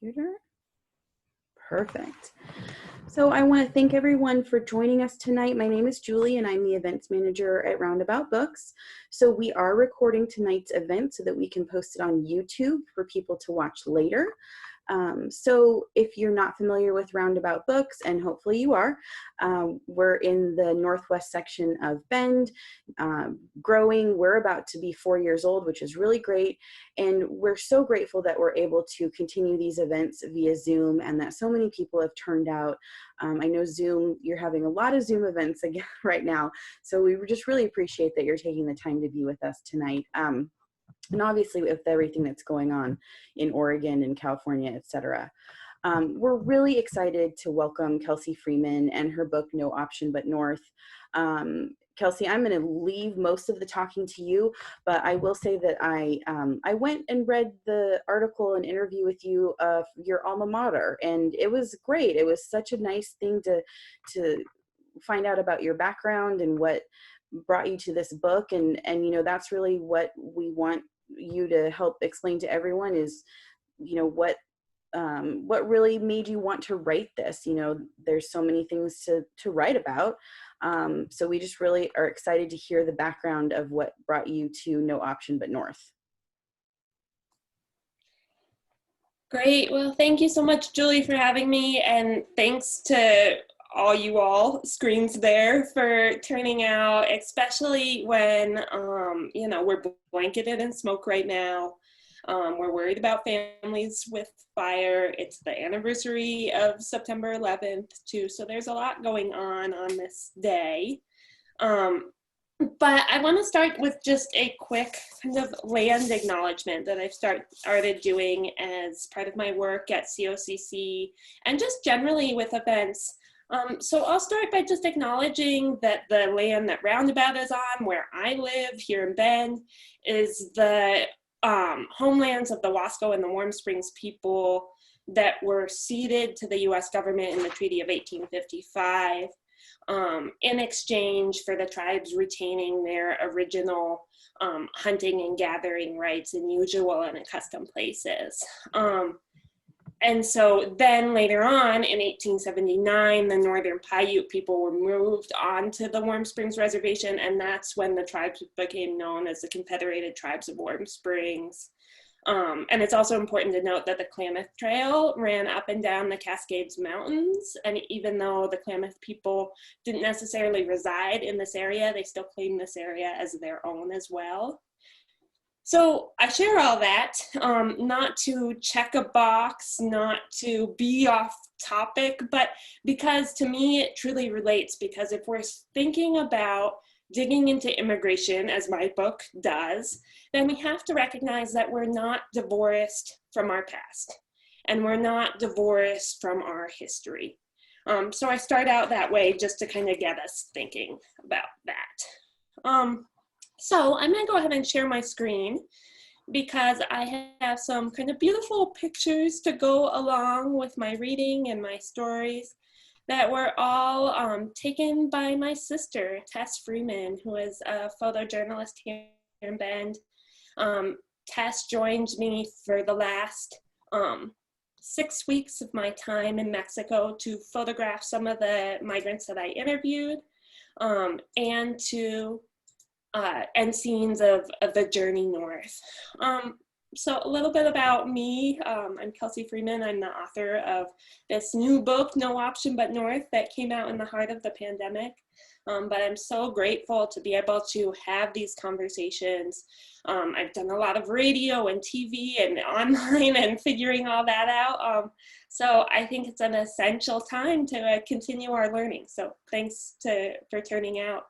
computer. Perfect. So I want to thank everyone for joining us tonight. My name is Julie and I'm the events manager at Roundabout Books. So we are recording tonight's event so that we can post it on YouTube for people to watch later. So if you're not familiar with Roundabout Books, and hopefully you are, we're in the northwest section of Bend, growing. We're about to be 4 years old, which is really great. And we're so grateful that we're able to continue these events via Zoom and that so many people have turned out. I know Zoom, you're having a lot of Zoom events again right now. So we just really appreciate that you're taking the time to be with us tonight. And obviously with everything that's going on in Oregon and California, et cetera. We're really excited to welcome Kelsey Freeman and her book, No Option But North. Kelsey, I'm going to leave most of the talking to you, but I will say that I went and read the article and interview with you of your alma mater, and it was great. It was such a nice thing to find out about your background and what brought you to this book, and you know, that's really what we want you to help explain to everyone is, you know, what really made you want to write this. You know, there's so many things to write about. So we just really are excited to hear the background of what brought you to No Option But North. Great. Well, thank you so much, Julie, for having me. And thanks to all screens there for turning out, especially when, you know, we're blanketed in smoke right now. We're worried about families with fire. It's the anniversary of September 11th too. So there's a lot going on this day. But I want to start with just a quick kind of land acknowledgement that I've started doing as part of my work at COCC and just generally with events. So I'll start by just acknowledging that the land that Roundabout is on, where I live here in Bend, is the homelands of the Wasco and the Warm Springs people that were ceded to the US government in the Treaty of 1855 in exchange for the tribes retaining their original hunting and gathering rights in usual and accustomed places. And so then later on in 1879, the Northern Paiute people were moved onto the Warm Springs Reservation, and that's when the tribes became known as the Confederated Tribes of Warm Springs. And it's also important to note that the Klamath Trail ran up and down the Cascades Mountains, and even though the Klamath people didn't necessarily reside in this area, they still claimed this area as their own as well. So I share all that, not to check a box, not to be off topic, but because to me it truly relates, because if we're thinking about digging into immigration, as my book does, then we have to recognize that we're not divorced from our past, and we're not divorced from our history. So I start out that way just to kind of get us thinking about that. So I'm going to go ahead and share my screen because I have some kind of beautiful pictures to go along with my reading and my stories that were all taken by my sister, Tess Freeman, who is a photojournalist here in Bend. Tess joined me for the last 6 weeks of my time in Mexico to photograph some of the migrants that I interviewed and to and scenes of the journey north. So a little bit about me. I'm Kelsey Freeman. I'm the author of this new book, No Option But North, that came out in the heart of the pandemic. But I'm so grateful to be able to have these conversations. I've done a lot of radio and TV and online and figuring all that out. So I think it's an essential time to continue our learning. So thanks for turning out.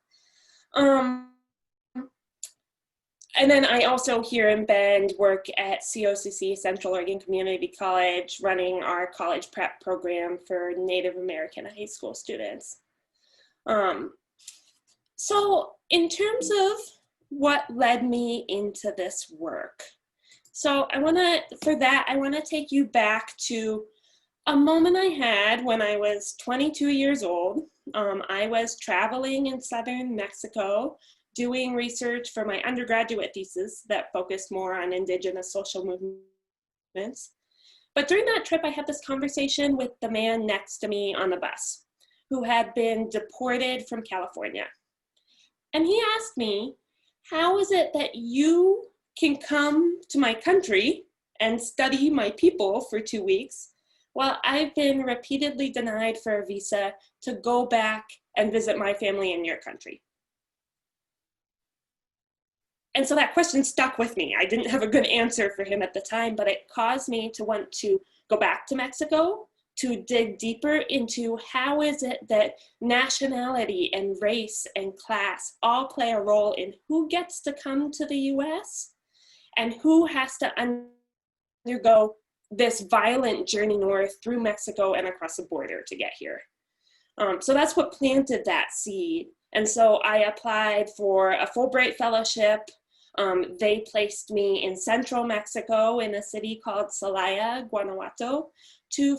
And then I also here in Bend work at COCC, Central Oregon Community College, running our college prep program for Native American high school students. So in terms of what led me into this work, so I want to take you back to a moment I had when I was 22 years old. I was traveling in southern Mexico doing research for my undergraduate thesis that focused more on indigenous social movements. But during that trip, I had this conversation with the man next to me on the bus who had been deported from California. And he asked me, how is it that you can come to my country and study my people for 2 weeks while I've been repeatedly denied for a visa to go back and visit my family in your country? And so that question stuck with me. I didn't have a good answer for him at the time, but it caused me to want to go back to Mexico, to dig deeper into how is it that nationality and race and class all play a role in who gets to come to the US and who has to undergo this violent journey north through Mexico and across the border to get here. So that's what planted that seed. And so I applied for a Fulbright fellowship. They placed me in central Mexico in a city called Celaya, Guanajuato, to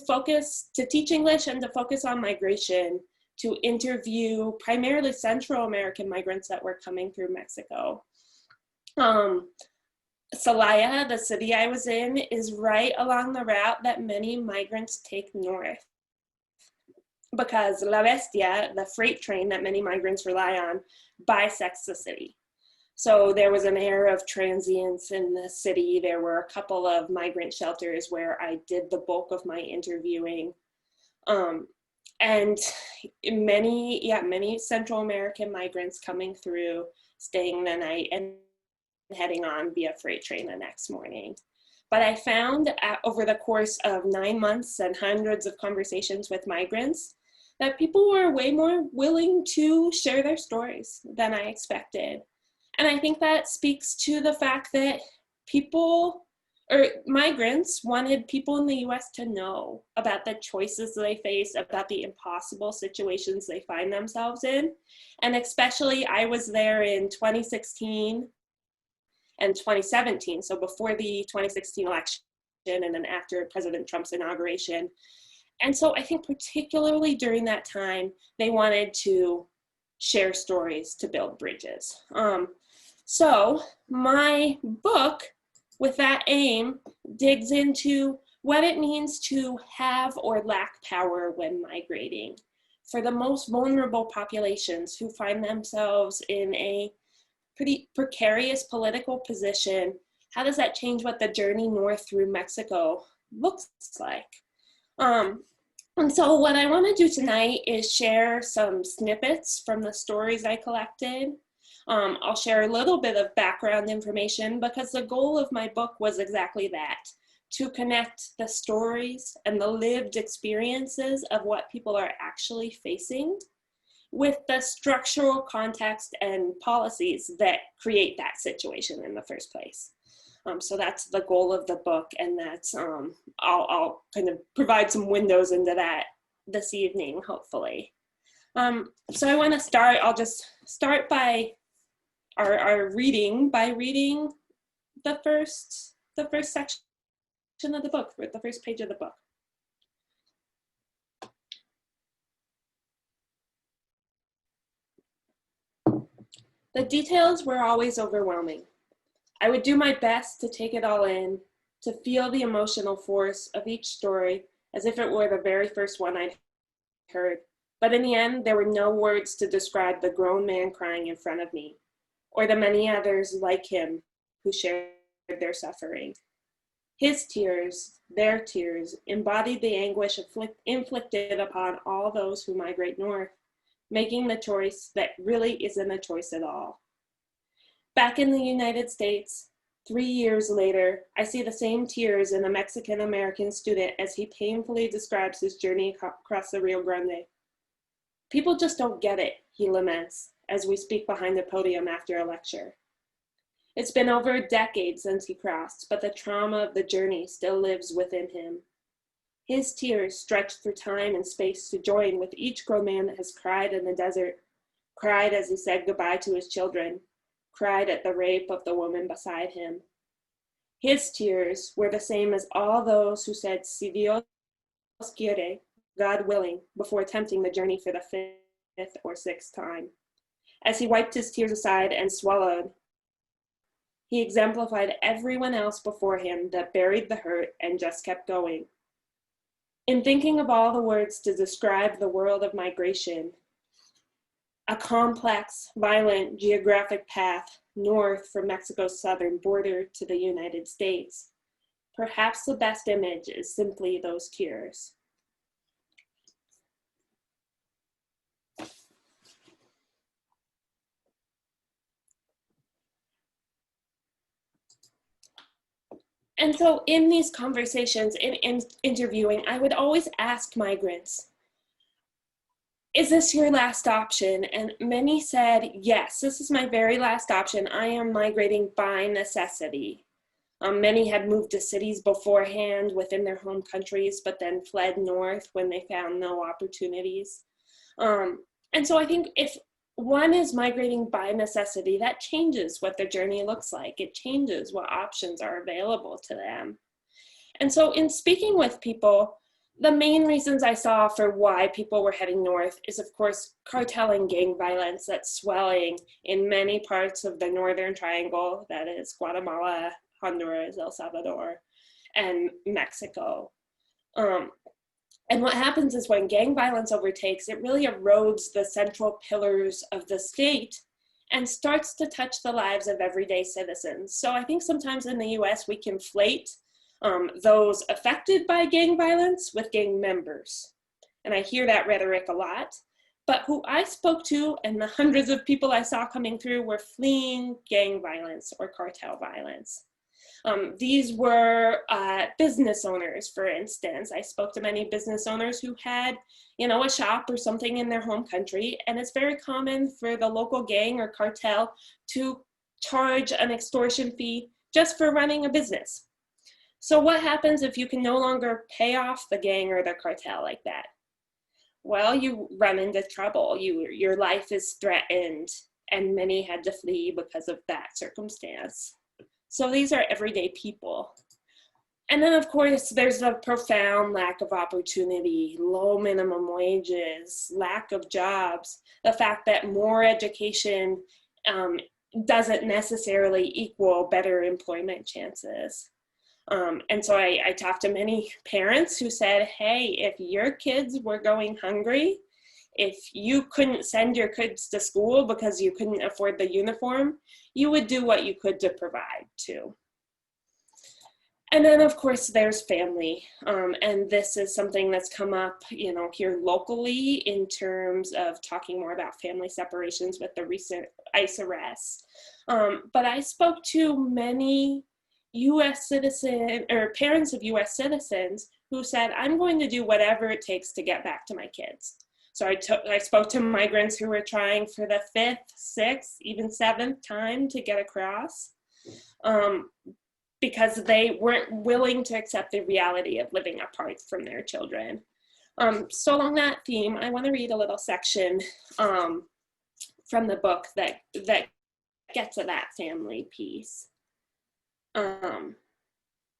teach English and to focus on migration, to interview primarily Central American migrants that were coming through Mexico. Celaya, the city I was in, is right along the route that many migrants take north, because La Bestia, the freight train that many migrants rely on, bisects the city. So there was an air of transience in the city. There were a couple of migrant shelters where I did the bulk of my interviewing. And many Central American migrants coming through, staying the night and heading on via freight train the next morning. But I found over the course of 9 months and hundreds of conversations with migrants that people were way more willing to share their stories than I expected. And I think that speaks to the fact that migrants wanted people in the US to know about the choices they face, about the impossible situations they find themselves in. And especially, I was there in 2016 and 2017, so before the 2016 election and then after President Trump's inauguration. And so I think particularly during that time, they wanted to share stories to build bridges. So my book, with that aim, digs into what it means to have or lack power when migrating. For the most vulnerable populations who find themselves in a pretty precarious political position, how does that change what the journey north through Mexico looks like? And so what I want to do tonight is share some snippets from the stories I collected. I'll share a little bit of background information because the goal of my book was exactly that, to connect the stories and the lived experiences of what people are actually facing with the structural context and policies that create that situation in the first place. So that's the goal of the book, and that's I'll kind of provide some windows into that this evening, hopefully. So I want to start. I'll just start by our reading by reading the first section of the book, the first page of the book. The details were always overwhelming. I would do my best to take it all in, to feel the emotional force of each story as if it were the very first one I'd heard. But in the end, there were no words to describe the grown man crying in front of me, or the many others like him who shared their suffering. His tears, their tears, embodied the anguish inflicted upon all those who migrate north, making the choice that really isn't a choice at all. Back in the United States, 3 years later, I see the same tears in a Mexican-American student as he painfully describes his journey across the Rio Grande. People just don't get it, he laments, as we speak behind the podium after a lecture. It's been over a decade since he crossed, but the trauma of the journey still lives within him. His tears stretch through time and space to join with each grown man that has cried in the desert, cried as he said goodbye to his children, cried at the rape of the woman beside him. His tears were the same as all those who said, "Si Dios quiere," God willing, before attempting the journey for the 5th or 6th time. As he wiped his tears aside and swallowed, He exemplified everyone else before him that buried the hurt and just kept going. In thinking of all the words to describe the world of migration, a complex, violent geographic path north from Mexico's southern border to the United States, perhaps the best image is simply those tears. And so in these conversations, in interviewing, I would always ask migrants, is this your last option? And many said, yes, this is my very last option. I am migrating by necessity. Many had moved to cities beforehand within their home countries, but then fled north when they found no opportunities. And so I think if one is migrating by necessity, that changes what their journey looks like. It changes what options are available to them. And so in speaking with people, the main reasons I saw for why people were heading north is, of course, cartel and gang violence that's swelling in many parts of the Northern Triangle, that is Guatemala, Honduras, El Salvador, and Mexico. And what happens is when gang violence overtakes, it really erodes the central pillars of the state and starts to touch the lives of everyday citizens. So I think sometimes in the US we conflate those affected by gang violence with gang members. And I hear that rhetoric a lot. But who I spoke to and the hundreds of people I saw coming through were fleeing gang violence or cartel violence. These were business owners, for instance. I spoke to many business owners who had, a shop or something in their home country, and it's very common for the local gang or cartel to charge an extortion fee just for running a business. So what happens if you can no longer pay off the gang or the cartel like that? Well, you run into trouble. Your life is threatened, and many had to flee because of that circumstance. So these are everyday people. And then, of course, there's a profound lack of opportunity, low minimum wages, lack of jobs, the fact that more education doesn't necessarily equal better employment chances. And so I talked to many parents who said, hey, if your kids were going hungry, if you couldn't send your kids to school because you couldn't afford the uniform, you would do what you could to provide too. And then, of course, there's family. And this is something that's come up, here locally in terms of talking more about family separations with the recent ICE arrests. But I spoke to many US citizens or parents of US citizens who said, I'm going to do whatever it takes to get back to my kids. So I spoke to migrants who were trying for the 5th, 6th, even 7th time to get across because they weren't willing to accept the reality of living apart from their children. So along that theme, I want to read a little section from the book that gets at that family piece.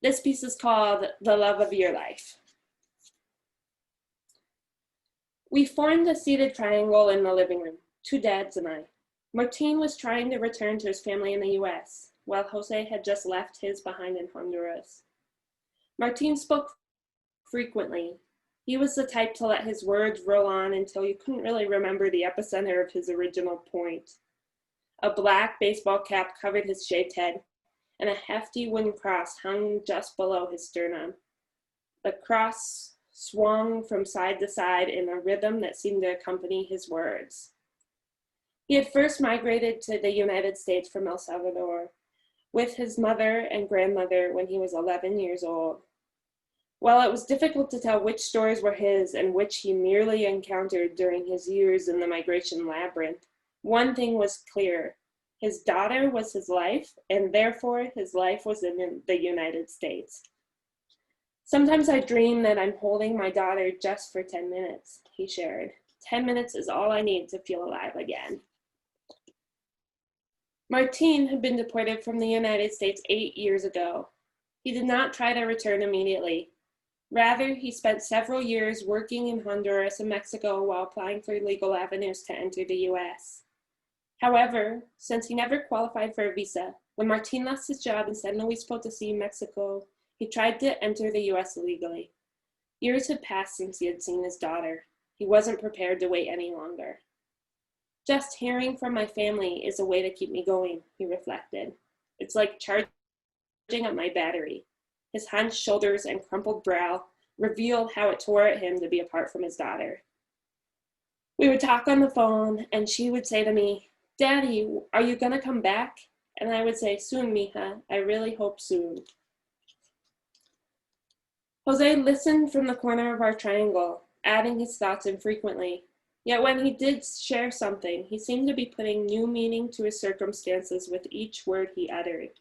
This piece is called The Love of Your Life. We formed a seated triangle in the living room, 2 dads and I. Martin was trying to return to his family in the US, while Jose had just left his behind in Honduras. Martin spoke frequently. He was the type to let his words roll on until you couldn't really remember the epicenter of his original point. A black baseball cap covered his shaved head, and a hefty wooden cross hung just below his sternum. The cross swung from side to side in a rhythm that seemed to accompany his words. He had first migrated to the United States from El Salvador with his mother and grandmother when he was 11 years old. While it was difficult to tell which stories were his and which he merely encountered during his years in the migration labyrinth, one thing was clear. His daughter was his life, and therefore his life was in the United States. Sometimes I dream that I'm holding my daughter just for 10 minutes, he shared. 10 minutes is all I need to feel alive again. Martin had been deported from the United States 8 years ago. He did not try to return immediately. Rather, he spent several years working in Honduras and Mexico while applying for legal avenues to enter the US. However, since he never qualified for a visa, When Martin lost his job in San Luis Potosí, Mexico, he tried to enter the US illegally. Years had passed since he had seen his daughter. He wasn't prepared to wait any longer. Just hearing from my family is a way to keep me going, he reflected. It's like charging up my battery. His hunched shoulders and crumpled brow revealed how it tore at him to be apart from his daughter. We would talk on the phone, and she would say to me, "Daddy, are you gonna come back?" And I would say, "Soon, mija, I really hope soon." Jose listened from the corner of our triangle, adding his thoughts infrequently. Yet when he did share something, he seemed to be putting new meaning to his circumstances with each word he uttered.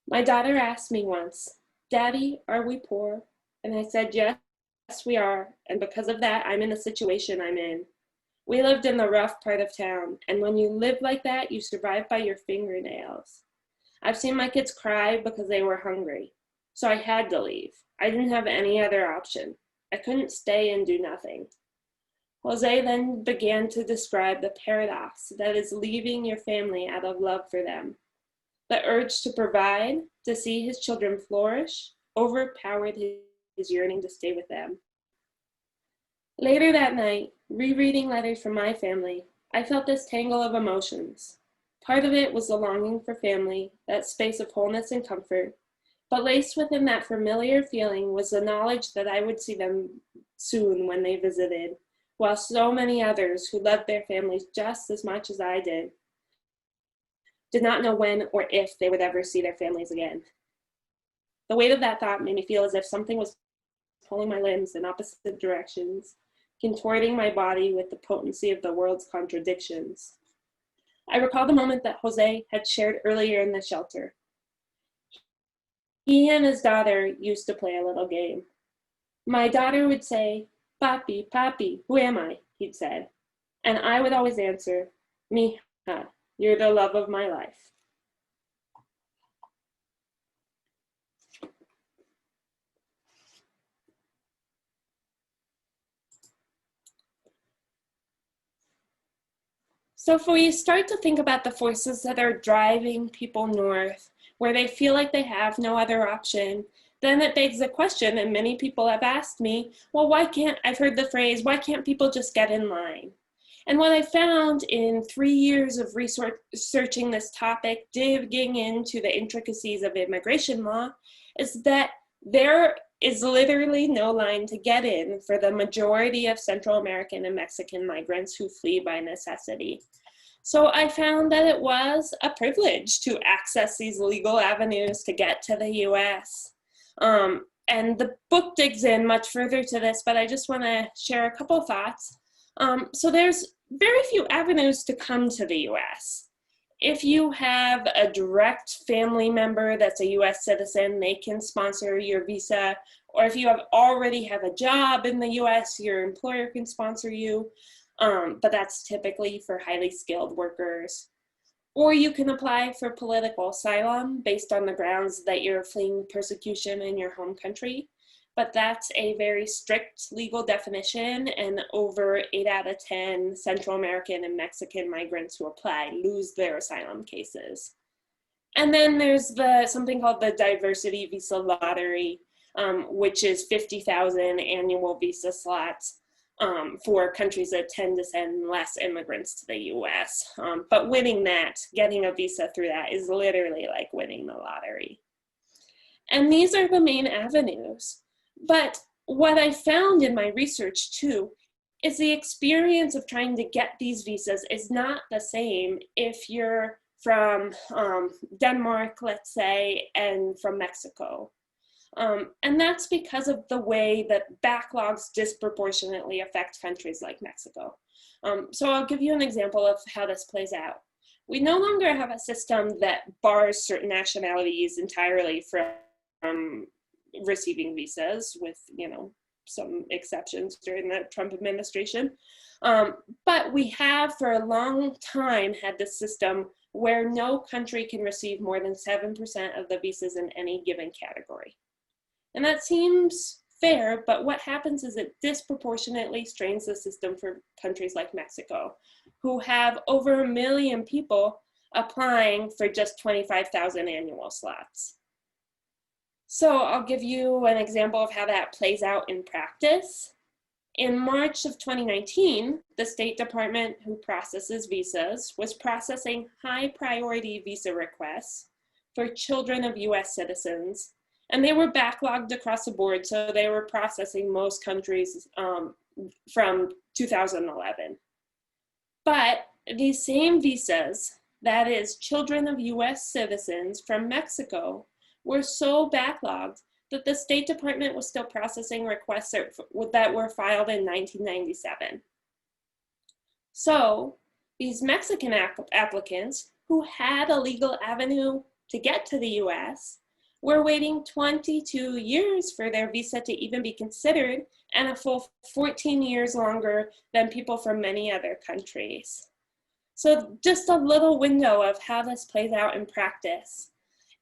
My daughter asked me once, "Daddy, are we poor?" And I said, "Yes, we are, and because of that, I'm in the situation I'm in. We lived in the rough part of town, and when you live like that, you survive by your fingernails. I've seen my kids cry because they were hungry, so I had to leave. I didn't have any other option. I couldn't stay and do nothing." Jose then began to describe the paradox that is leaving your family out of love for them. The urge to provide, to see his children flourish, overpowered his yearning to stay with them. Later that night, rereading letters from my family, I felt this tangle of emotions. Part of it was the longing for family, that space of wholeness and comfort, but laced within that familiar feeling was the knowledge that I would see them soon when they visited, while so many others who loved their families just as much as I did not know when or if they would ever see their families again. The weight of that thought made me feel as if something was pulling my limbs in opposite directions, contorting my body with the potency of the world's contradictions. I recall the moment that Jose had shared earlier in the shelter. He and his daughter used to play a little game. My daughter would say, "Papi, papi, who am I?" he'd said. And I would always answer, "Mija, you're the love of my life." So if we start to think about the forces that are driving people north, where they feel like they have no other option, then it begs the question, and many people have asked me, well, I've heard the phrase, why can't people just get in line? And what I found in 3 years of researching this topic, digging into the intricacies of immigration law, is that there is literally no line to get in for the majority of Central American and Mexican migrants who flee by necessity. So I found that it was a privilege to access these legal avenues to get to the US. And the book digs in much further to this, but I just want to share a couple thoughts. So there's very few avenues to come to the US. If you have a direct family member that's a US citizen, they can sponsor your visa. Or if you already have a job in the US, your employer can sponsor you. But that's typically for highly skilled workers. Or you can apply for political asylum based on the grounds that you're fleeing persecution in your home country. But that's a very strict legal definition, and over 8 out of 10 Central American and Mexican migrants who apply lose their asylum cases. And then there's something called the diversity visa lottery, which is 50,000 annual visa slots for countries that tend to send less immigrants to the US. But winning that, getting a visa through that, is literally like winning the lottery. And these are the main avenues. But what I found in my research too is the experience of trying to get these visas is not the same if you're from Denmark, let's say, and from Mexico. And that's because of the way that backlogs disproportionately affect countries like Mexico. So I'll give you an example of how this plays out. We no longer have a system that bars certain nationalities entirely from receiving visas, with some exceptions during the Trump administration. But we have for a long time had this system where no country can receive more than 7% of the visas in any given category. And that seems fair, but what happens is it disproportionately strains the system for countries like Mexico, who have over 1 million people applying for just 25,000 annual slots. So I'll give you an example of how that plays out in practice. In March of 2019, the State Department, who processes visas, was processing high priority visa requests for children of US citizens, and they were backlogged across the board, so they were processing most countries from 2011. But these same visas, that is, children of US citizens from Mexico, were so backlogged that the State Department was still processing requests that were filed in 1997. So these Mexican applicants who had a legal avenue to get to the US were waiting 22 years for their visa to even be considered, and a full 14 years longer than people from many other countries. So just a little window of how this plays out in practice.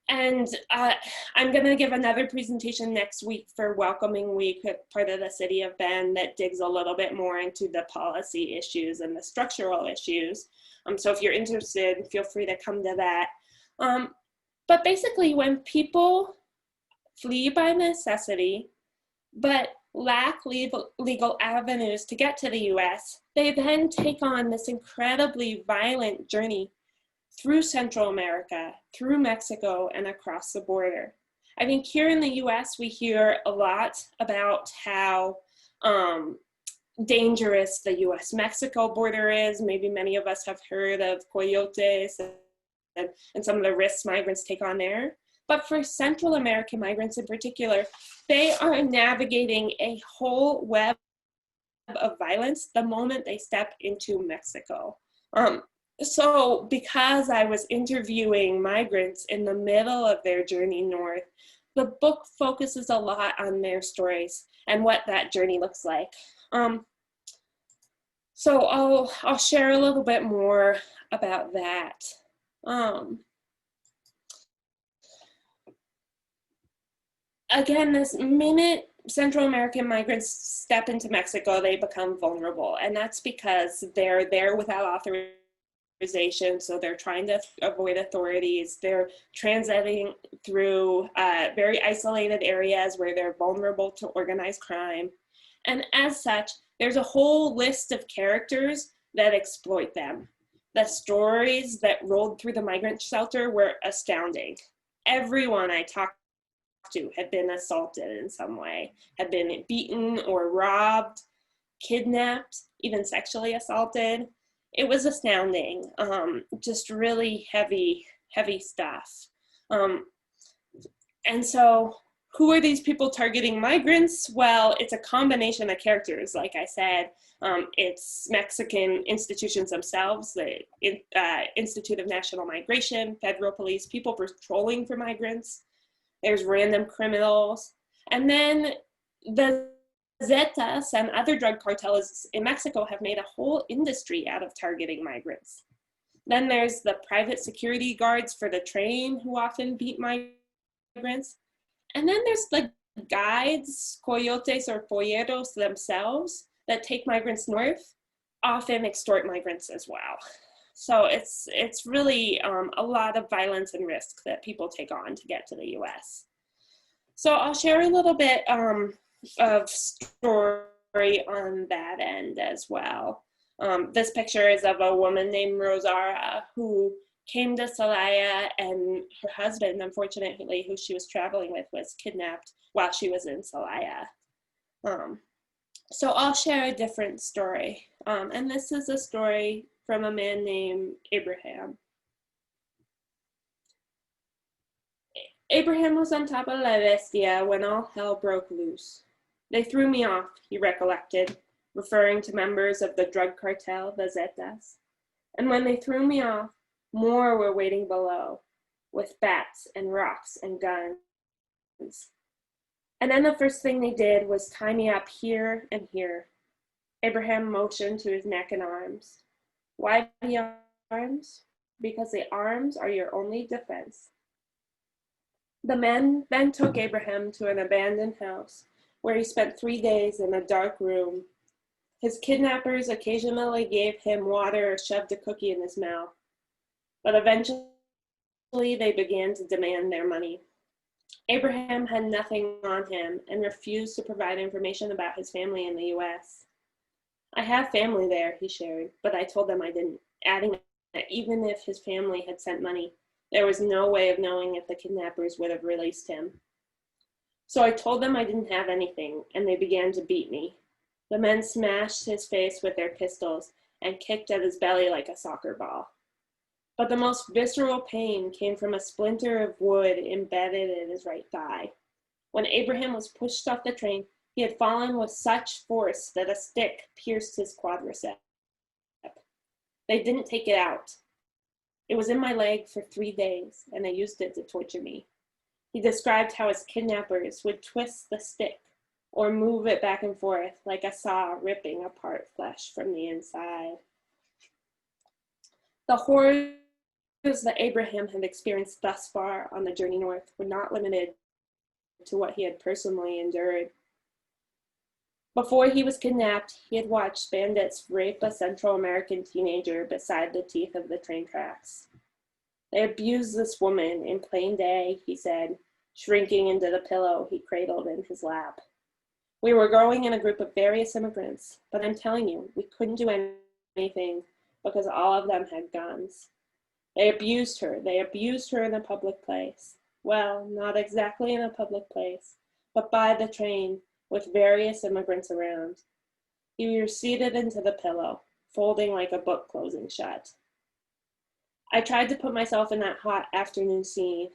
And I'm going to give another presentation next week for Welcoming Week, part of the City of Bend, that digs a little bit more into the policy issues and the structural issues. So if you're interested, feel free to come to that. But basically, when people flee by necessity, but lack legal avenues to get to the US, they then take on this incredibly violent journey through Central America, through Mexico, and across the border. I think here in the US, we hear a lot about how dangerous the US-Mexico border is. Maybe many of us have heard of coyotes and some of the risks migrants take on there. But for Central American migrants in particular, they are navigating a whole web of violence the moment they step into Mexico. So because I was interviewing migrants in the middle of their journey north, the book focuses a lot on their stories and what that journey looks like. So I'll share a little bit more about that. Again, this minute Central American migrants step into Mexico, they become vulnerable, and that's because they're there without authorization, so they're trying to avoid authorities. They're transiting through very isolated areas where they're vulnerable to organized crime. And as such, there's a whole list of characters that exploit them. The stories that rolled through the migrant shelter were astounding. Everyone I talked to had been assaulted in some way, had been beaten or robbed, kidnapped, even sexually assaulted. It was astounding, just really heavy stuff. And so who are these people targeting migrants? Well, it's a combination of characters, like I said. It's Mexican institutions themselves, the Institute of National Migration, federal police, people patrolling for migrants. There's random criminals. And then the Zetas and other drug cartels in Mexico have made a whole industry out of targeting migrants. Then there's the private security guards for the train who often beat migrants. And then there's the guides, coyotes or polleros themselves that take migrants north, often extort migrants as well. So it's really a lot of violence and risk that people take on to get to the US. So I'll share a little bit of story on that end as well. This picture is of a woman named Rosara who came to Celaya, and her husband, unfortunately, who she was traveling with, was kidnapped while she was in Celaya. So I'll share a different story. And this is a story from a man named Abraham. Abraham was on top of La Bestia when all hell broke loose. They threw me off, he recollected, referring to members of the drug cartel, the Zetas. And when they threw me off, more were waiting below, with bats and rocks and guns. And then the first thing they did was tie me up here and here. Abraham motioned to his neck and arms. Why the arms? Because the arms are your only defense. The men then took Abraham to an abandoned house, where he spent 3 days in a dark room. His kidnappers occasionally gave him water or shoved a cookie in his mouth. but eventually they began to demand their money. Abraham had nothing on him and refused to provide information about his family in the US. I have family there, he shared, but I told them I didn't, adding that even if his family had sent money, there was no way of knowing if the kidnappers would have released him. So I told them I didn't have anything, and they began to beat me. The men smashed his face with their pistols and kicked at his belly like a soccer ball. But the most visceral pain came from a splinter of wood embedded in his right thigh. When Abraham was pushed off the train, he had fallen with such force that a stick pierced his quadricep. They didn't take it out. It was in my leg for 3 days, and they used it to torture me. He described how his kidnappers would twist the stick or move it back and forth like a saw ripping apart flesh from the inside. The horrors that Abraham had experienced thus far on the journey north were not limited to what he had personally endured. Before he was kidnapped, he had watched bandits rape a Central American teenager beside the teeth of the train tracks. They abused this woman in plain day, he said, shrinking into the pillow he cradled in his lap. We were going in a group of various immigrants, but I'm telling you, we couldn't do anything because all of them had guns. They abused her. They abused her in a public place. Well, not exactly in a public place, but by the train with various immigrants around. He receded into the pillow, folding like a book closing shut. I tried to put myself in that hot afternoon scene.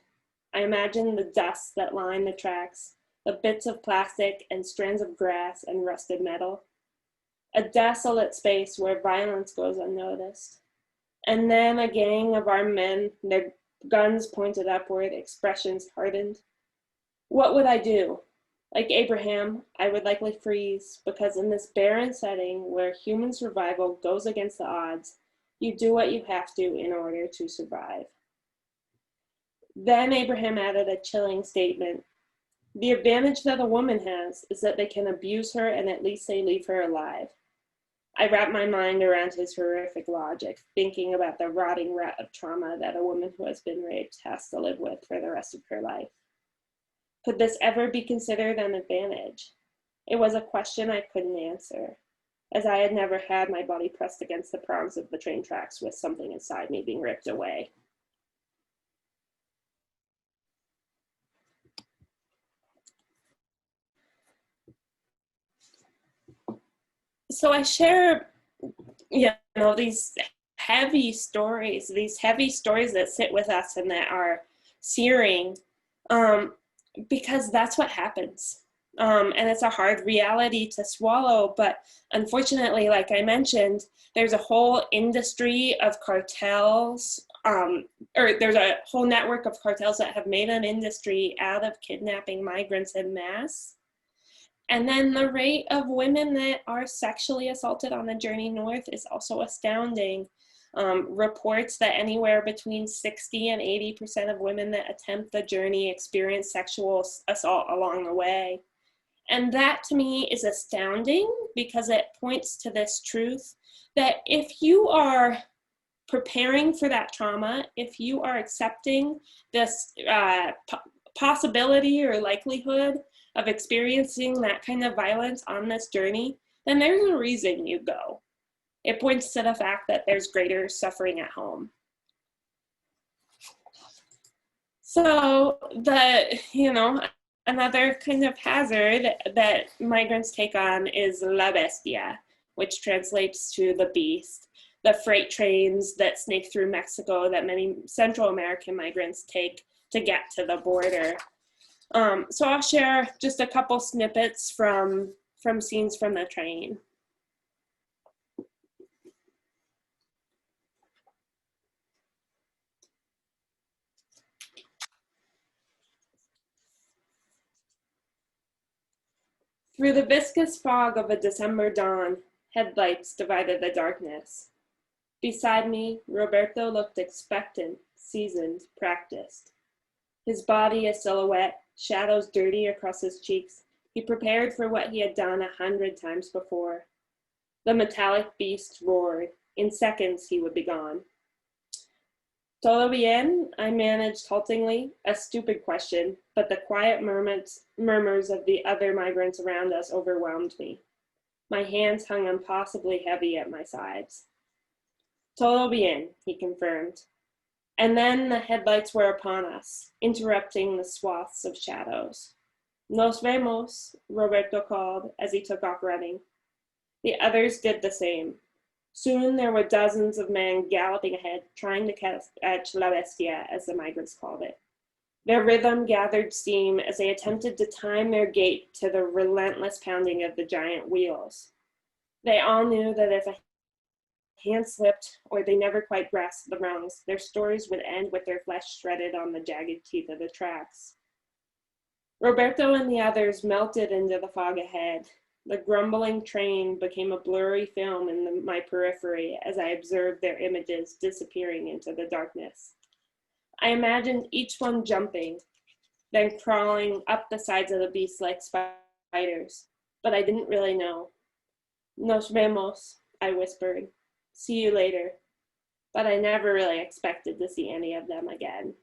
I imagined the dust that lined the tracks, the bits of plastic and strands of grass and rusted metal. A desolate space where violence goes unnoticed. And then a gang of armed men, their guns pointed upward, expressions hardened. What would I do? Like Abraham, I would likely freeze, because in this barren setting where human survival goes against the odds, you do what you have to in order to survive. Then Abraham added a chilling statement. The advantage that a woman has is that they can abuse her and at least they leave her alive. I wrapped my mind around his horrific logic, thinking about the rotting rut of trauma that a woman who has been raped has to live with for the rest of her life. Could this ever be considered an advantage? It was a question I couldn't answer, as I had never had my body pressed against the prongs of the train tracks with something inside me being ripped away. So I share, these heavy stories that sit with us and that are searing, because that's what happens. And it's a hard reality to swallow, but unfortunately, like I mentioned, there's a whole industry of cartels, or there's a whole network of cartels that have made an industry out of kidnapping migrants en masse. And then the rate of women that are sexually assaulted on the journey north is also astounding. Reports that anywhere between 60 and 80% of women that attempt the journey experience sexual assault along the way. And that to me is astounding because it points to this truth that if you are preparing for that trauma, if you are accepting this possibility or likelihood of experiencing that kind of violence on this journey, then there's a reason you go. It points to the fact that there's greater suffering at home. So another kind of hazard that migrants take on is la bestia, which translates to the beast, the freight trains that snake through Mexico that many Central American migrants take to get to the border. So I'll share just a couple snippets from scenes from the train. Through the viscous fog of a December dawn, headlights divided the darkness. Beside me, Roberto looked expectant, seasoned, practiced. His body a silhouette, shadows dirty across his cheeks, he prepared for what he had done 100 times before. The metallic beast roared. In seconds, he would be gone. Todo bien? I managed haltingly, a stupid question, but the quiet murmurs of the other migrants around us overwhelmed me. My hands hung impossibly heavy at my sides. Todo bien, he confirmed. And then the headlights were upon us, interrupting the swaths of shadows. Nos vemos, Roberto called as he took off running. The others did the same. Soon there were dozens of men galloping ahead, trying to catch La Bestia, as the migrants called it. Their rhythm gathered steam as they attempted to time their gait to the relentless pounding of the giant wheels. They all knew that if a hand slipped or they never quite grasped the rungs, their stories would end with their flesh shredded on the jagged teeth of the tracks. Roberto and the others melted into the fog ahead. The grumbling train became a blurry film in my periphery as I observed their images disappearing into the darkness. I imagined each one jumping, then crawling up the sides of the beast like spiders, but I didn't really know. Nos vemos, I whispered. See you later. But I never really expected to see any of them again.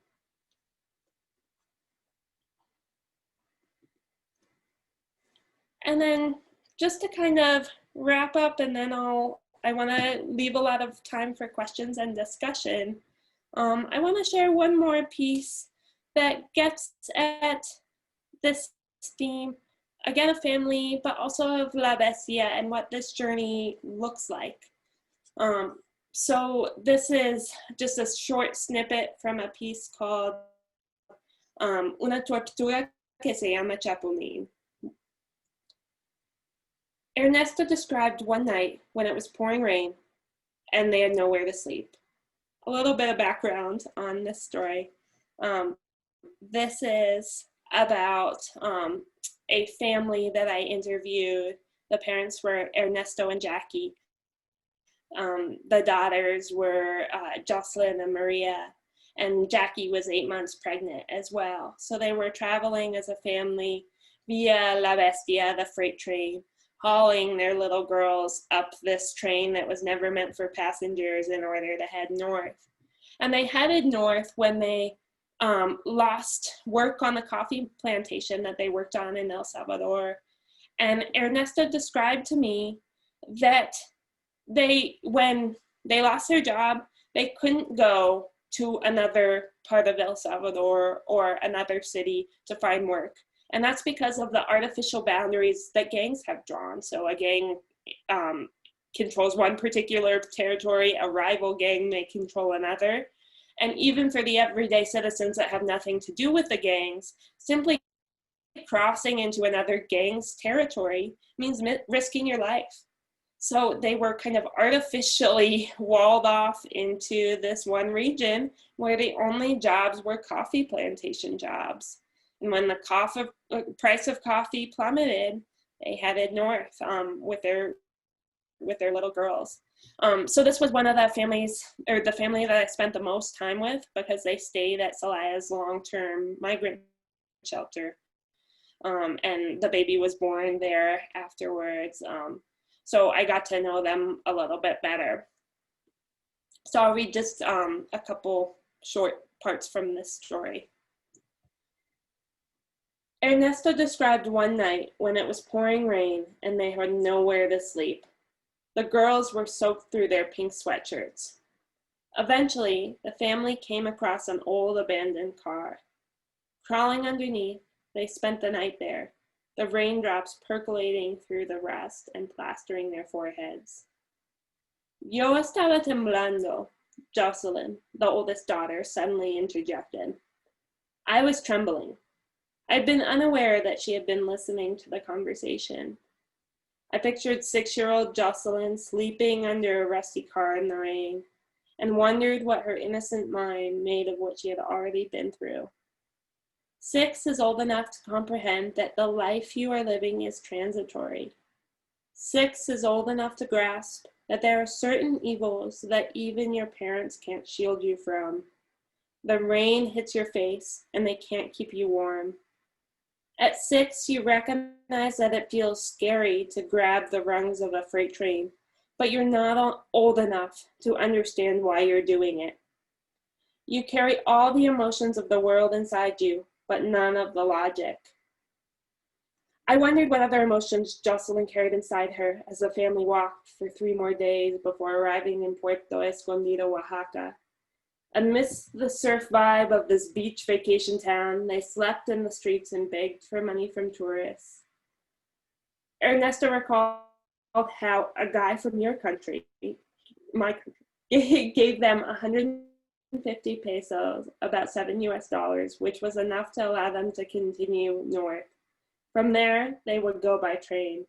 And then just to kind of wrap up, and then I want to leave a lot of time for questions and discussion. I want to share one more piece that gets at this theme, again, of family, but also of La Bestia and what this journey looks like. So this is just a short snippet from a piece called Una tortuga que se llama Chapulín. Ernesto described one night when it was pouring rain and they had nowhere to sleep. A little bit of background on this story. This is about a family that I interviewed. The parents were Ernesto and Jackie. The daughters were Jocelyn and Maria, and Jackie was 8 months pregnant as well. So they were traveling as a family via La Bestia, the freight train, hauling their little girls up this train that was never meant for passengers in order to head north. And they headed north when they lost work on the coffee plantation that they worked on in El Salvador. And Ernesto described to me that when they lost their job, they couldn't go to another part of El Salvador or another city to find work. And that's because of the artificial boundaries that gangs have drawn. So a gang controls one particular territory, a rival gang may control another. And even for the everyday citizens that have nothing to do with the gangs, simply crossing into another gang's territory means risking your life. So they were kind of artificially walled off into this one region where the only jobs were coffee plantation jobs. And when the price of coffee plummeted, they headed north with their little girls. So this was one of the families, or the family that I spent the most time with, because they stayed at Celaya's long-term migrant shelter. And the baby was born there afterwards. So I got to know them a little bit better. So I'll read just a couple short parts from this story. Ernesto described one night when it was pouring rain and they had nowhere to sleep. The girls were soaked through their pink sweatshirts. Eventually, the family came across an old abandoned car. Crawling underneath, they spent the night there, the raindrops percolating through the rust and plastering their foreheads. Yo estaba temblando, Jocelyn, the oldest daughter, suddenly interjected. I was trembling. I'd been unaware that she had been listening to the conversation. I pictured 6-year-old Jocelyn sleeping under a rusty car in the rain and wondered what her innocent mind made of what she had already been through. 6 is old enough to comprehend that the life you are living is transitory. 6 is old enough to grasp that there are certain evils that even your parents can't shield you from. The rain hits your face and they can't keep you warm. At 6, you recognize that it feels scary to grab the rungs of a freight train, but you're not old enough to understand why you're doing it. You carry all the emotions of the world inside you, but none of the logic. I wondered what other emotions Jocelyn carried inside her as the family walked for 3 more days before arriving in Puerto Escondido, Oaxaca. Amidst the surf vibe of this beach vacation town, they slept in the streets and begged for money from tourists. Ernesto recalled how a guy from your country, my country, gave them 150 pesos, about $7 US, which was enough to allow them to continue north. From there, they would go by train.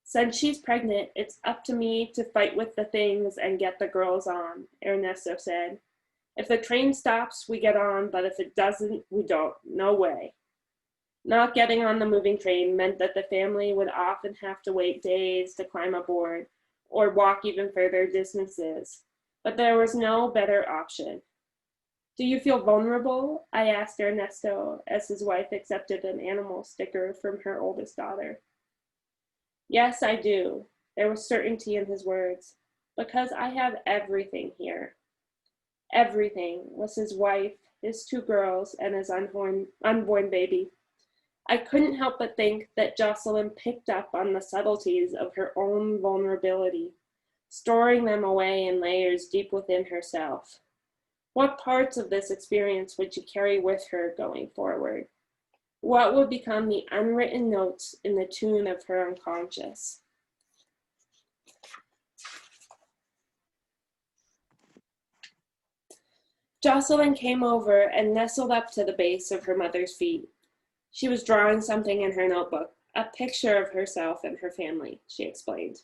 Since she's pregnant, it's up to me to fight with the things and get the girls on, Ernesto said. If the train stops, we get on, but if it doesn't, we don't. No way. Not getting on the moving train meant that the family would often have to wait days to climb aboard or walk even further distances. But there was no better option. Do you feel vulnerable? I asked Ernesto as his wife accepted an animal sticker from her oldest daughter. Yes, I do. There was certainty in his words. Because I have everything here. Everything was his wife, his 2 girls, and his unborn baby. I couldn't help but think that Jocelyn picked up on the subtleties of her own vulnerability, storing them away in layers deep within herself. What parts of this experience would she carry with her going forward? What would become the unwritten notes in the tune of her unconscious? Jocelyn came over and nestled up to the base of her mother's feet. She was drawing something in her notebook, a picture of herself and her family, she explained.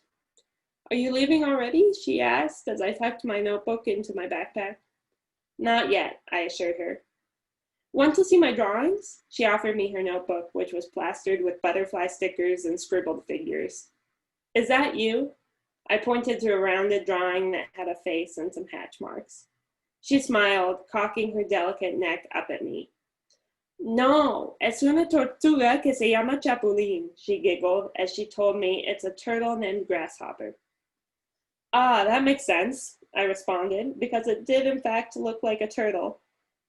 Are you leaving already? She asked as I tucked my notebook into my backpack. Not yet, I assured her. Want to see my drawings? She offered me her notebook, which was plastered with butterfly stickers and scribbled figures. Is that you? I pointed to a rounded drawing that had a face and some hatch marks. She smiled, cocking her delicate neck up at me. No, es una tortuga que se llama chapulín, she giggled as she told me it's a turtle named Grasshopper. Ah, that makes sense, I responded, because it did in fact look like a turtle.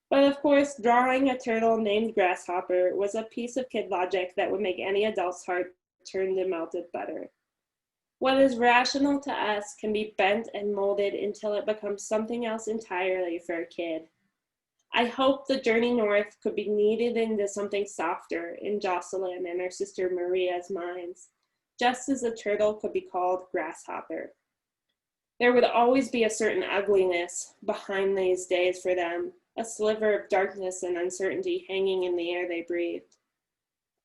But of course, drawing a turtle named Grasshopper was a piece of kid logic that would make any adult's heart turn to melted butter. What is rational to us can be bent and molded until it becomes something else entirely for a kid. I hope the journey north could be kneaded into something softer in Jocelyn and her sister Maria's minds, just as a turtle could be called Grasshopper. There would always be a certain ugliness behind these days for them, a sliver of darkness and uncertainty hanging in the air they breathed.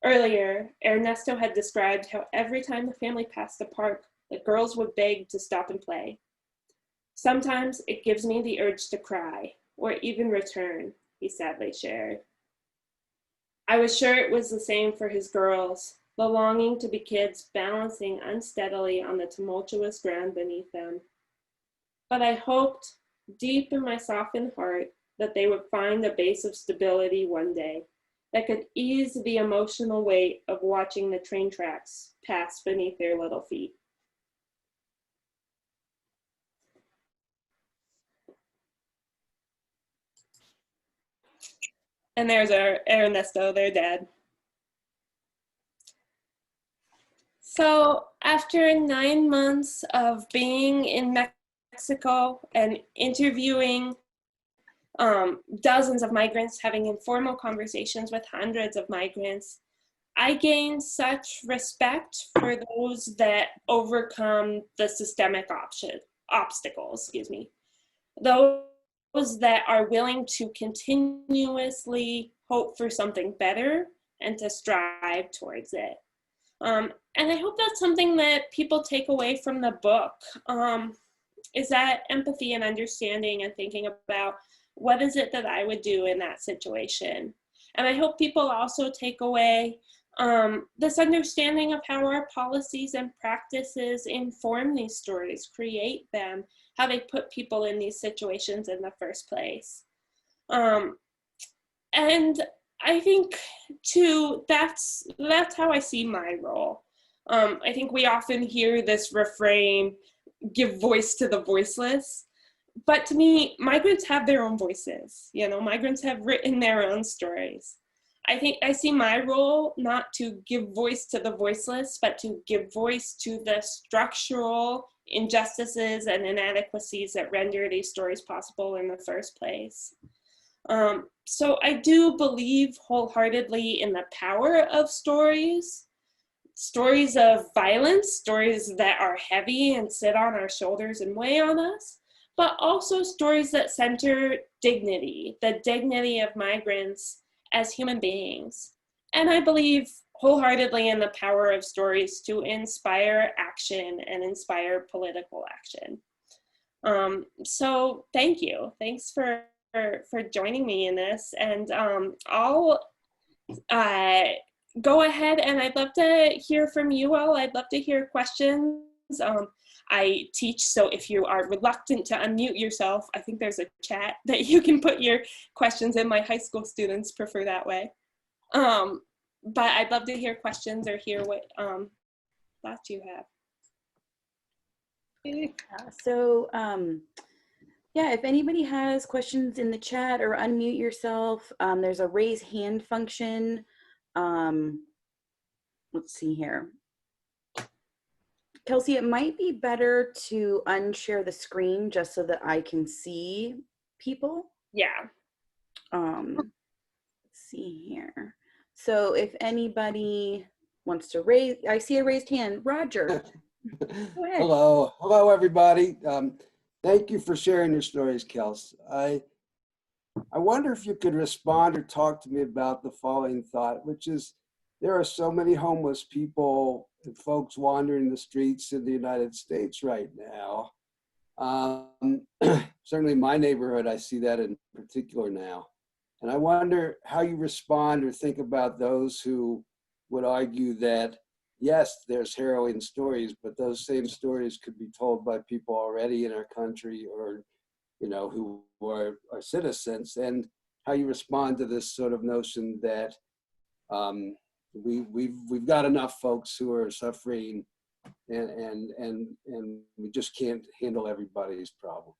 Earlier, Ernesto had described how every time the family passed the park, the girls would beg to stop and play. Sometimes it gives me the urge to cry, or even return, he sadly shared. I was sure it was the same for his girls, the longing to be kids balancing unsteadily on the tumultuous ground beneath them. But I hoped, deep in my softened heart, that they would find a base of stability one day that could ease the emotional weight of watching the train tracks pass beneath their little feet. And there's our Ernesto, their dad. So after 9 months of being in Mexico and interviewing dozens of migrants, having informal conversations with hundreds of migrants, I gained such respect for those that overcome the systemic obstacles, those that are willing to continuously hope for something better and to strive towards it. And I hope that's something that people take away from the book, is that empathy and understanding and thinking about what is it that I would do in that situation. And I hope people also take away this understanding of how our policies and practices inform these stories, create them, how they put people in these situations in the first place. And I think too, that's how I see my role. I think we often hear this refrain, give voice to the voiceless. But to me, migrants have their own voices. You know, migrants have written their own stories. I think I see my role not to give voice to the voiceless, but to give voice to the structural injustices and inadequacies that render these stories possible in the first place. So I do believe wholeheartedly in the power of stories, stories of violence, stories that are heavy and sit on our shoulders and weigh on us, but also stories that center dignity, the dignity of migrants as human beings. And I believe wholeheartedly in the power of stories to inspire action and inspire political action. So thank you. Thanks for joining me in this. And I'll go ahead and I'd love to hear from you all. I'd love to hear questions. I teach, so if you are reluctant to unmute yourself, I think there's a chat that you can put your questions in. My high school students prefer that way. But I'd love to hear questions or hear what thoughts you have. So yeah, if anybody has questions in the chat or unmute yourself, there's a raise hand function. Let's see here. Kelsey, it might be better to unshare the screen just so that I can see people. Yeah. Let's see here. So if anybody wants to raise, I see a raised hand. Roger. Go ahead. Hello everybody. Thank you for sharing your stories, Kelsey. I wonder if you could respond or talk to me about the following thought, which is there are so many homeless people and folks wandering the streets in the United States right now. Certainly my neighborhood, I see that in particular now. And I wonder how you respond or think about those who would argue that, yes, there's harrowing stories, but those same stories could be told by people already in our country or, you know, who are citizens, and how you respond to this sort of notion that we've got enough folks who are suffering and we just can't handle everybody's problems.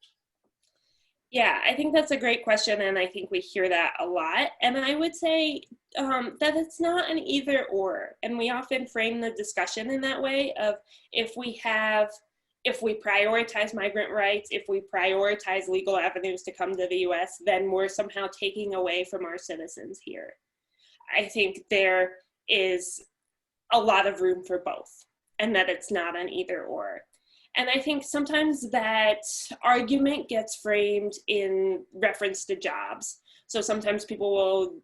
Yeah, I think that's a great question, and I think we hear that a lot. And I would say that it's not an either or, and we often frame the discussion in that way of if we prioritize migrant rights, if we prioritize legal avenues to come to the US, then we're somehow taking away from our citizens here. I think there is a lot of room for both, and that it's not an either or. And I think sometimes that argument gets framed in reference to jobs. So sometimes people will,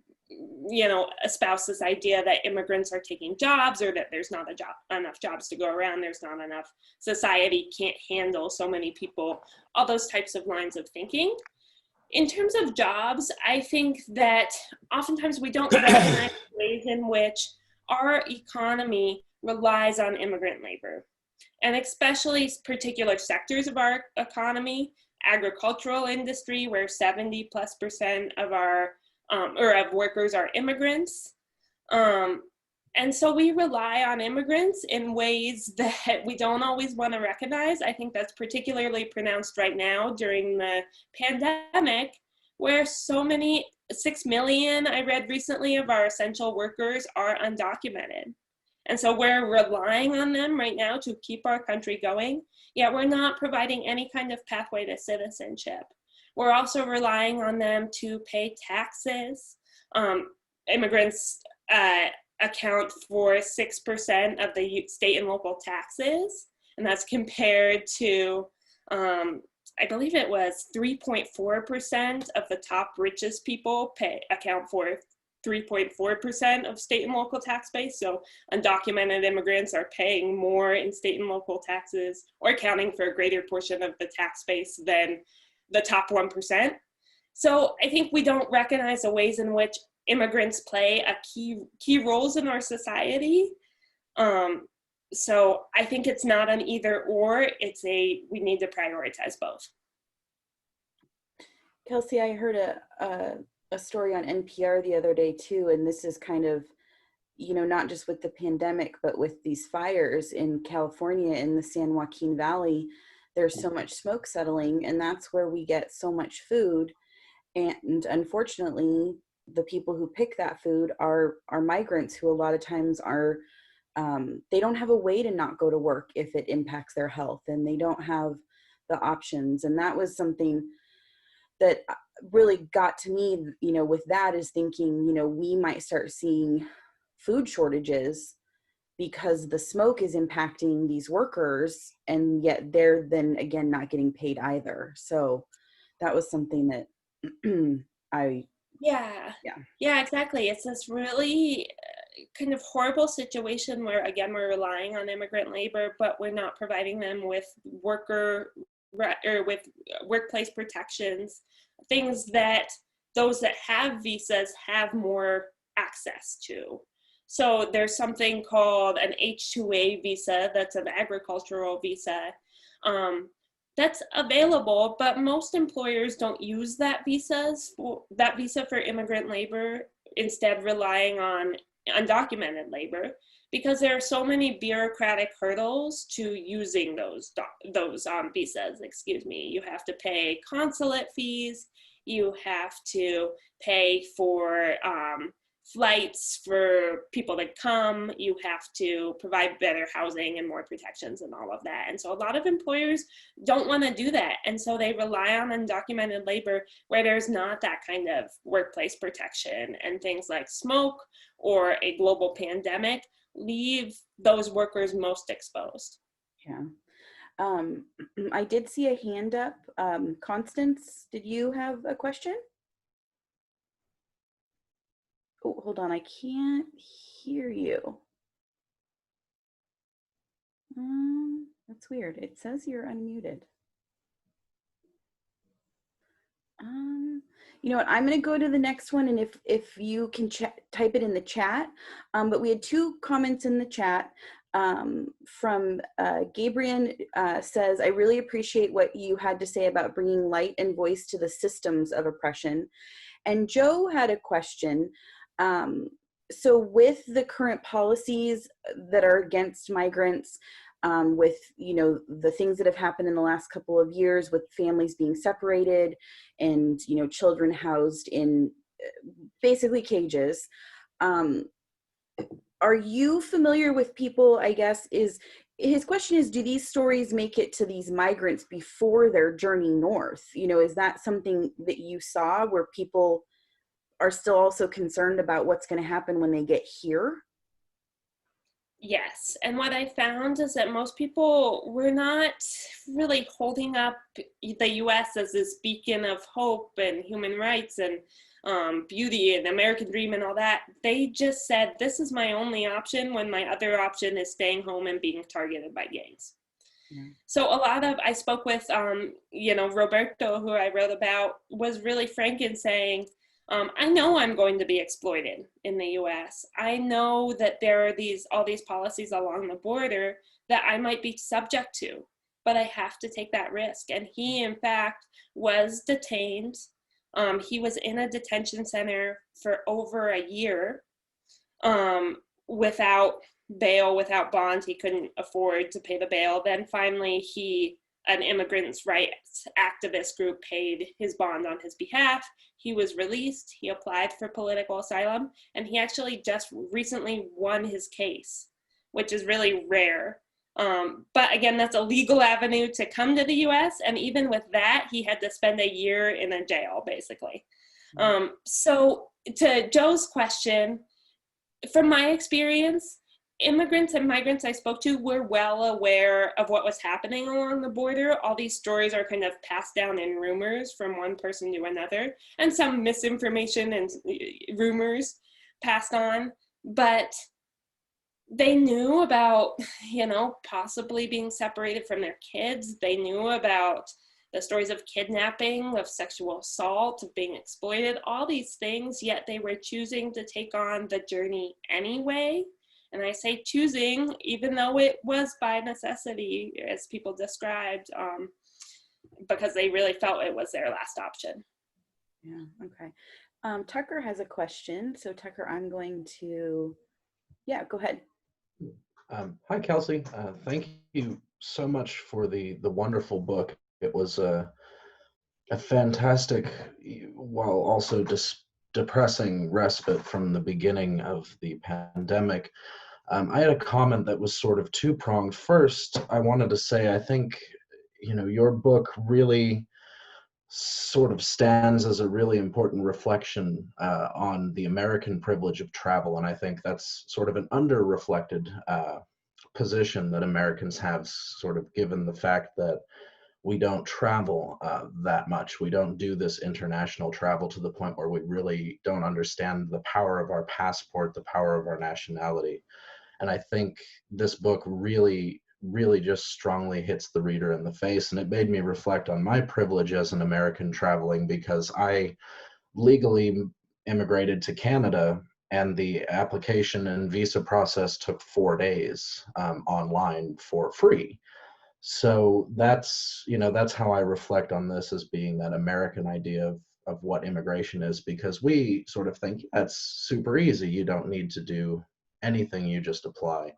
you know, espouse this idea that immigrants are taking jobs, or that there's not enough jobs to go around, there's not enough, society can't handle so many people, all those types of lines of thinking. In terms of jobs, I think that oftentimes we don't recognize ways in which our economy relies on immigrant labor, and especially particular sectors of our economy, agricultural industry, where 70+% of our of workers are immigrants. And so we rely on immigrants in ways that we don't always want to recognize. I think that's particularly pronounced right now during the pandemic, where so many, 6 million, I read recently, of our essential workers are undocumented. And so we're relying on them right now to keep our country going, yet we're not providing any kind of pathway to citizenship. We're also relying on them to pay taxes. Immigrants account for 6% of the state and local taxes, and that's compared to, I believe it was 3.4% of the top richest people account for 3.4% of state and local tax base. So undocumented immigrants are paying more in state and local taxes, or accounting for a greater portion of the tax base than the top 1%. So I think we don't recognize the ways in which immigrants play a key roles in our society. So I think it's not an either or, we need to prioritize both. Kelsey, I heard a story on NPR the other day too, and this is kind of, you know, not just with the pandemic, but with these fires in California in the San Joaquin Valley, there's so much smoke settling, and that's where we get so much food. And unfortunately, the people who pick that food are migrants, who a lot of times are they don't have a way to not go to work if it impacts their health, and they don't have the options. And that was something that really got to me, with that, is thinking, we might start seeing food shortages because the smoke is impacting these workers, and yet they're then again not getting paid either. So that was something that I Yeah. yeah. Yeah, exactly. It's this really kind of horrible situation where, again, we're relying on immigrant labor, but we're not providing them with or with workplace protections, things that those that have visas have more access to. So there's something called an H-2A visa, that's an agricultural visa. That's available, but most employers don't use that visa for immigrant labor, instead relying on undocumented labor, because there are so many bureaucratic hurdles to using those visas. Excuse me. You have to pay consulate fees. You have to pay for flights for people to come. You have to provide better housing and more protections and all of that. And so a lot of employers don't want to do that. And so they rely on undocumented labor where there's not that kind of workplace protection, and things like smoke or a global pandemic leave those workers most exposed. Yeah. I did see a hand up. Constance, did you have a question? Oh, hold on. I can't hear you. That's weird. It says you're unmuted. You know what? I'm going to go to the next one, and if you can type it in the chat. But we had two comments in the chat. From Gabriel says, I really appreciate what you had to say about bringing light and voice to the systems of oppression. And Joe had a question. So with the current policies that are against migrants, with the things that have happened in the last couple of years, with families being separated and children housed in basically cages, are you familiar with people? I guess his question is, do these stories make it to these migrants before their journey north? Is that something that you saw, where people are still also concerned about what's going to happen when they get here? Yes, and what I found is that most people were not really holding up the U.S. as this beacon of hope and human rights and beauty and American dream and all that. They just said, this is my only option when my other option is staying home and being targeted by gangs. Yeah. So I spoke with, Roberto, who I wrote about, was really frank in saying, I know I'm going to be exploited in the US. I know that there are all these policies along the border that I might be subject to, but I have to take that risk. And he, in fact, was detained. He was in a detention center for over a year without bail, without bond. He couldn't afford to pay the bail. Then finally, an immigrants' rights activist group paid his bond on his behalf. He was released. He applied for political asylum, and he actually just recently won his case, which is really rare. But again, that's a legal avenue to come to the US, and even with that, he had to spend a year in a jail, basically. So to Joe's question, from my experience, immigrants and migrants I spoke to were well aware of what was happening along the border. All these stories are kind of passed down in rumors from one person to another, and some misinformation and rumors passed on. But they knew about, possibly being separated from their kids. They knew about the stories of kidnapping, of sexual assault, of being exploited, all these things, yet they were choosing to take on the journey anyway. And I say choosing, even though it was by necessity, as people described, because they really felt it was their last option. Yeah, okay. Tucker has a question. So Tucker, I'm going to, go ahead. Hi, Kelsey. Thank you so much for the wonderful book. It was a fantastic, while also depressing respite from the beginning of the pandemic. I had a comment that was sort of two-pronged. First, I wanted to say I think, your book really sort of stands as a really important reflection on the American privilege of travel, and I think that's sort of an under-reflected position that Americans have, sort of given the fact that we don't travel that much. We don't do this international travel to the point where we really don't understand the power of our passport, the power of our nationality. And I think this book really just strongly hits the reader in the face. And it made me reflect on my privilege as an American traveling, because I legally immigrated to Canada, and the application and visa process took 4 days online for free. So that's how I reflect on this, as being that American idea of what immigration is, because we sort of think that's super easy. You don't need to do anything, you just apply.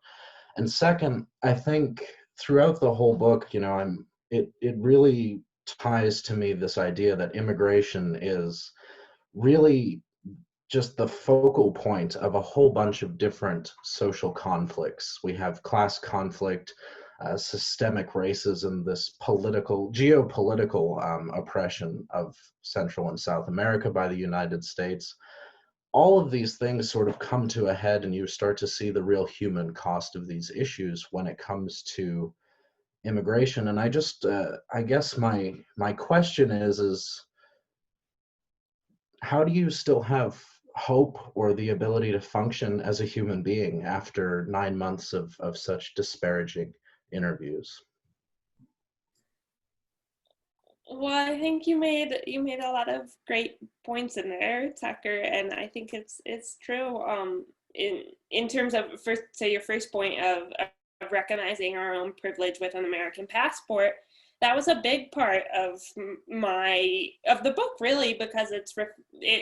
And second, I think throughout the whole book, it really ties to me this idea that immigration is really just the focal point of a whole bunch of different social conflicts. We have class conflict, systemic racism, this geopolitical oppression of Central and South America by the United States. All of these things sort of come to a head, and you start to see the real human cost of these issues when it comes to immigration. And I guess my question is how do you still have hope or the ability to function as a human being after 9 months of such disparaging interviews? Well, I think you made a lot of great points in there, Tucker, and I think it's true. In terms of first, say your first point of recognizing our own privilege with an American passport, that was a big part of the book, really, because it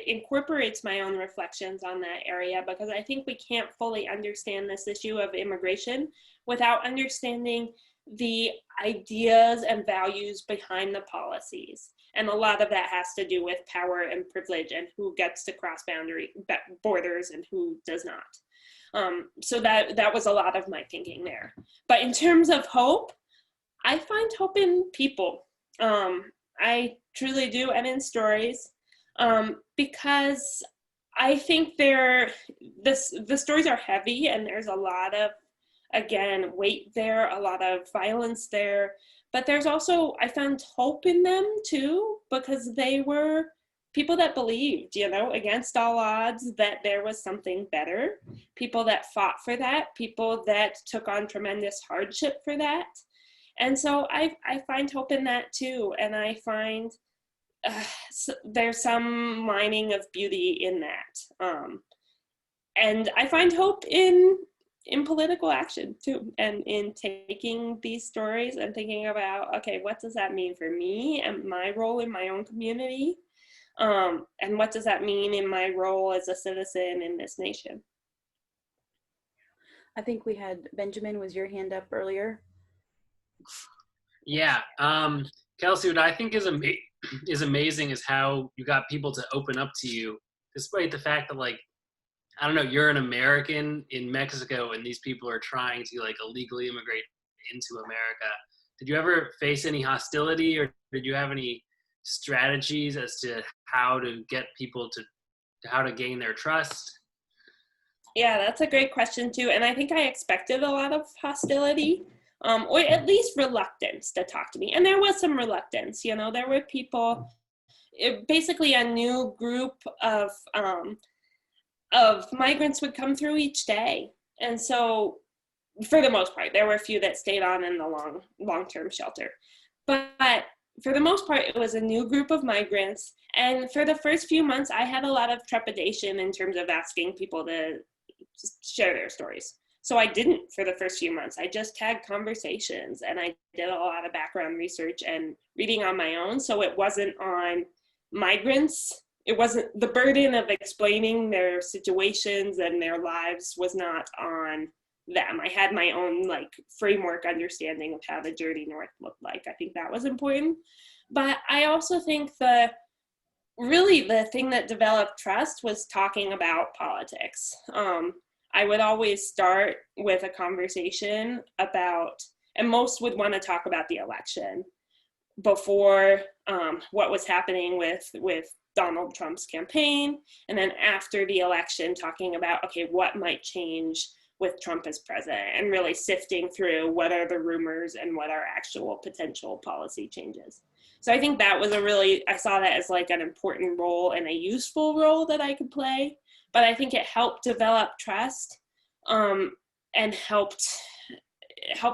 incorporates my own reflections on that area, because I think we can't fully understand this issue of immigration without understanding the ideas and values behind the policies. And a lot of that has to do with power and privilege and who gets to cross borders and who does not. So that was a lot of my thinking there. But in terms of hope, I find hope in people. I truly do, and in stories, because I think the stories are heavy, and there's a lot of, again, weight there, a lot of violence there, but there's also, I found hope in them too, because they were people that believed, against all odds, that there was something better, people that fought for that, people that took on tremendous hardship for that. And so I find hope in that too, and I find there's some mining of beauty in that. And I find hope in political action too, and in taking these stories and thinking about, okay, what does that mean for me and my role in my own community? And what does that mean in my role as a citizen in this nation? I think we had Benjamin, was your hand up earlier? Yeah, Kelsey, what I think is amazing is how you got people to open up to you, despite the fact that, like, I don't know, you're an American in Mexico and these people are trying to, like, illegally immigrate into America. Did you ever face any hostility, or did you have any strategies as to how to get people to how to gain their trust? Yeah, that's a great question too. And I think I expected a lot of hostility, or at least reluctance to talk to me. And there was some reluctance, there were people, basically a new group of migrants would come through each day. And so for the most part, there were a few that stayed on in the long-term shelter. But for the most part, it was a new group of migrants. And for the first few months, I had a lot of trepidation in terms of asking people to share their stories. So I didn't for the first few months. I just had conversations, and I did a lot of background research and reading on my own. So it wasn't on migrants. It wasn't, the burden of explaining their situations and their lives was not on them. I had my own like framework understanding of how the journey north looked like. I think that was important. But I also think really the thing that developed trust was talking about politics. I would always start with a conversation about, and most would want to talk about the election before what was happening with Donald Trump's campaign, and then after the election talking about, okay, what might change with Trump as president, and really sifting through what are the rumors and what are actual potential policy changes. So I think that was I saw that as like an important role and a useful role that I could play, but I think it helped develop trust and helped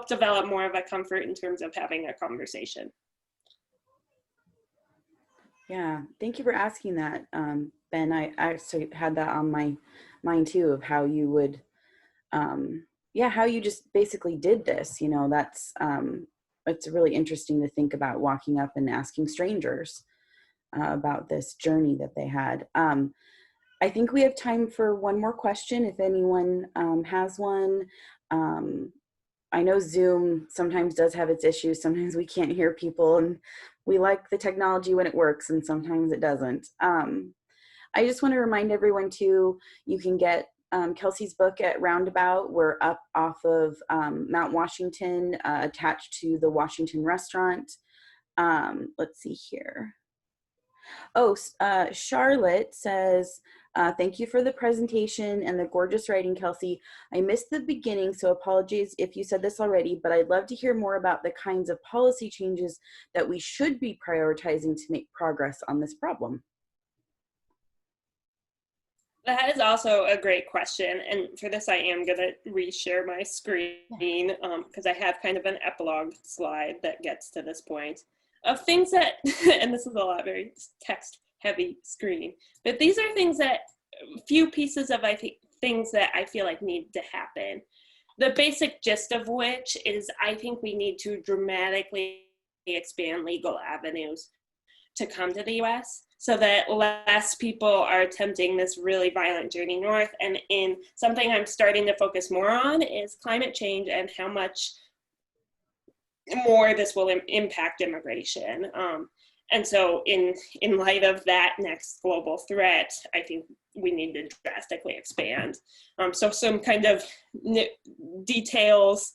develop more of a comfort in terms of having a conversation. Yeah, thank you for asking that, Ben. I actually had that on my mind too, of how you would, how you just basically did this. You know, it's really interesting to think about walking up and asking strangers about this journey that they had. I think we have time for one more question, if anyone has one. I know Zoom sometimes does have its issues. Sometimes we can't hear people, and we like the technology when it works, and sometimes it doesn't. I just want to remind everyone too, you can get Kelsey's book at Roundabout. We're up off of Mount Washington, attached to the Washington restaurant. Let's see here. Oh, Charlotte says, thank you for the presentation and the gorgeous writing, Kelsey. I missed the beginning, so apologies if you said this already, but I'd love to hear more about the kinds of policy changes that we should be prioritizing to make progress on this problem. That is also a great question. And for this, I am going to reshare my screen because I have kind of an epilogue slide that gets to this point of things that, and this is a lot very text heavy screen, but these are things that, few pieces of, I think, things that I feel like need to happen. The basic gist of which is I think we need to dramatically expand legal avenues to come to the US so that less people are attempting this really violent journey north. And in something I'm starting to focus more on is climate change and how much more this will impact immigration. And so in light of that next global threat, I think we need to drastically expand. So some kind of details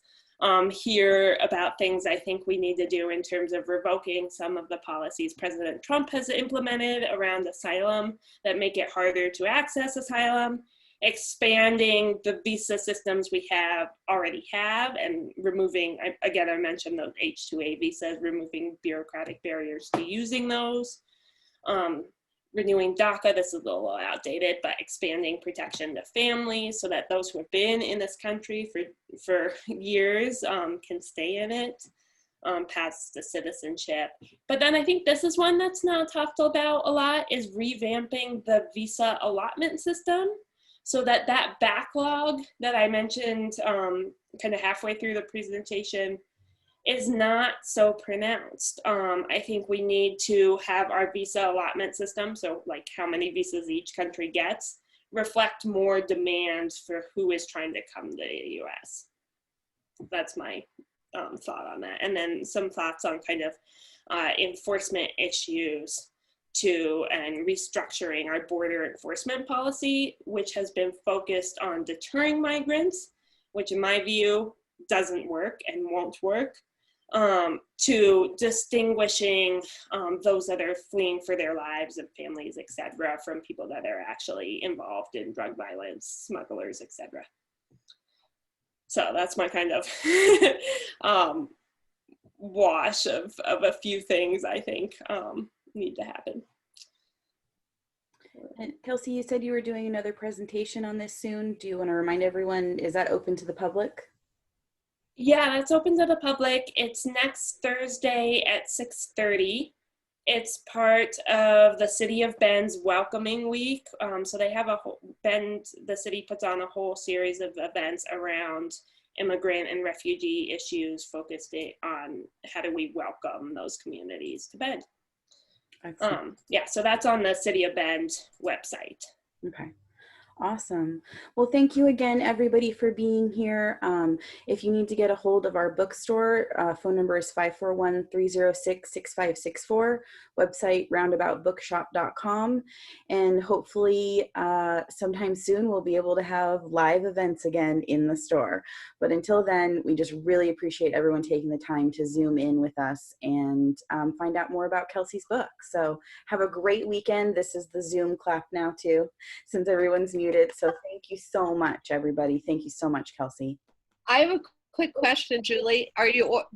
here about things I think we need to do in terms of revoking some of the policies President Trump has implemented around asylum that make it harder to access asylum, expanding the visa systems we already have, and removing, again, I mentioned those H-2A visas, removing bureaucratic barriers to using those. Renewing DACA, this is a little outdated, but expanding protection to families so that those who have been in this country for years can stay in it, paths to citizenship. But then I think this is one that's not talked about a lot, is revamping the visa allotment system so that that backlog that I mentioned kind of halfway through the presentation is not so pronounced. I think we need to have our visa allotment system, so like how many visas each country gets, reflect more demand for who is trying to come to the US. That's my thought on that. And then some thoughts on kind of enforcement issues and restructuring our border enforcement policy, which has been focused on deterring migrants, which in my view doesn't work and won't work, to distinguishing those that are fleeing for their lives and families, et cetera, from people that are actually involved in drug violence, smugglers, et cetera. So that's my kind of wash of a few things I think need to happen. And Kelsey, you said you were doing another presentation on this soon. Do you want to remind everyone, is that open to the public? Yeah, that's open to the public. It's next Thursday at 6:30. It's part of the City of Bend's Welcoming Week. So they have the city puts on a whole series of events around immigrant and refugee issues focused on how do we welcome those communities to Bend. Yeah, so that's on the City of Bend website. Okay. Awesome. Well, thank you again, everybody, for being here. If you need to get a hold of our bookstore, phone number is 541-306-6564, website roundaboutbookshop.com. And hopefully sometime soon we'll be able to have live events again in the store. But until then, we just really appreciate everyone taking the time to Zoom in with us and find out more about Kelsey's book. So have a great weekend. This is the Zoom clap now too, since everyone's muted. So thank you so much, everybody. Thank you so much, Kelsey. I have a quick question, Julie.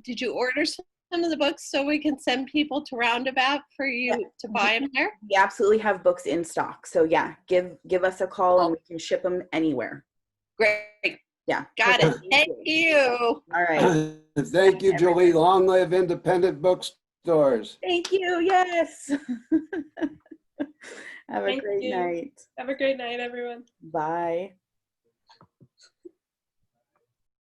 Did you order some of the books so we can send people to Roundabout for you to buy them there? We absolutely have books in stock. So yeah, give us a call and we can ship them anywhere. Great. Yeah. Got it. Thank you. All right. Thank you, Julie. Long live independent bookstores. Thank you. Yes. Have a Thank great you. night. Have a great night, everyone. Bye.